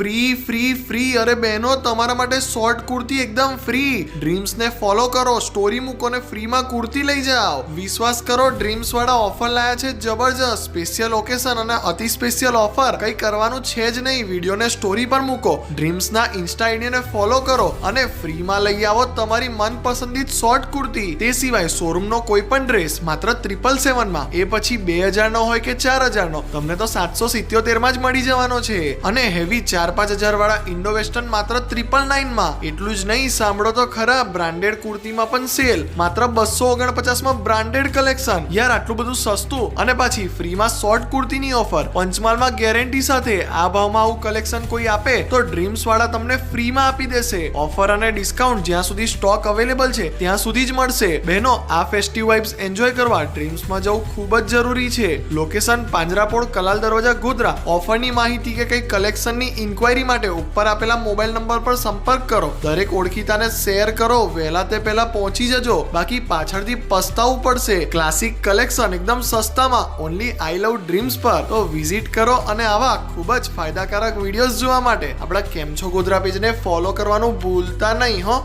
Free free free. અરે બહેનો, તમારા માટે શોર્ટ કુર્તી એકદમ ફ્રી. ડ્રીમ્સ ને ફોલો કરો, સ્ટોરી મૂકો ને ફ્રીમાં કુર્તી લઈ જાઓ. વિશ્વાસ કરો, ડ્રીમ્સ વાળા ઓફર લાયા છે જબરજસ્ત. સ્પેશિયલ ઓકેશન અને અતિ સ્પેશિયલ ઓફર. કઈ કરવાનું છે જ નહીં, વિડીયો ને સ્ટોરી પર મૂકો, ડ્રીમ્સ ના ઇન્સ્ટા આઈડી ને ફોલો કરો અને ફ્રીમાં લઈ આવો તમારી મનપસંદિત શોર્ટ કુર્તી. તે સિવાય શોરૂમ નો કોઈ પણ ડ્રેસ માત્ર 777 માં, એ પછી 2000 નો હોય કે 4000 નો, તમને તો 777 માં જ મળી જવાનો છે. અને હેવી 4-5 હજાર વાળા ઇન્ડો વેસ્ટર્ન માત્ર 999 માં. એટલું જ નહીં, સાંભળો તો ખરા, બ્રાન્ડેડ કુર્તીમાં પણ સેલ, માત્ર 249 માં બ્રાન્ડેડ કલેક્શન. યાર, આટલું બધું સસ્તું અને પાછી ફ્રીમાં શોર્ટ કુર્તીની ઓફર, પંચમહાલમાં ગેરંટી સાથે. આ ભાવમાં આવું કલેક્શન કોઈ આપે તો ડ્રીમ્સ વાળા તમને ફ્રીમાં આપી દેશે. ઓફર અને ડિસ્કાઉન્ટ જ્યાં સુધી સ્ટોક અવેલેબલ છે ત્યાં સુધી જ મળશે. બહેનો, આ ફેસ્ટિવ વાઇબ્સ એન્જોય કરવા ડ્રીમ્સમાં જવું ખૂબ જ જરૂરી છે. લોકેશન પાંજરાપોળ, કલાલ દરવાજા, ગોધરા. ઓફરની માહિતી કે કઈ કલેક્શનની ઇન્ક્વાયરી માટે ઉપર આપેલા મોબાઈલ નંબર પર સંપર્ક કરો. દરેક ઓળખીતાને શેર કરો, વહેલા તે પહેલા પહોંચી જજો, બાકી પાછળથી પસ્તાવું પડશે. ક્લાસિક કલેક્શન એકદમ સસ્તામાં, ઓનલી આઈ લવ ડ્રીમ્સ પર. તો વિઝિટ કરો અને આવા ખૂબ જ ફાયદાકારક વિડીયોઝ જોવા માટે આપણા કેમ છો ગોધરા પેજને ફોલો કરવાનું ભૂલતા નહીં હો.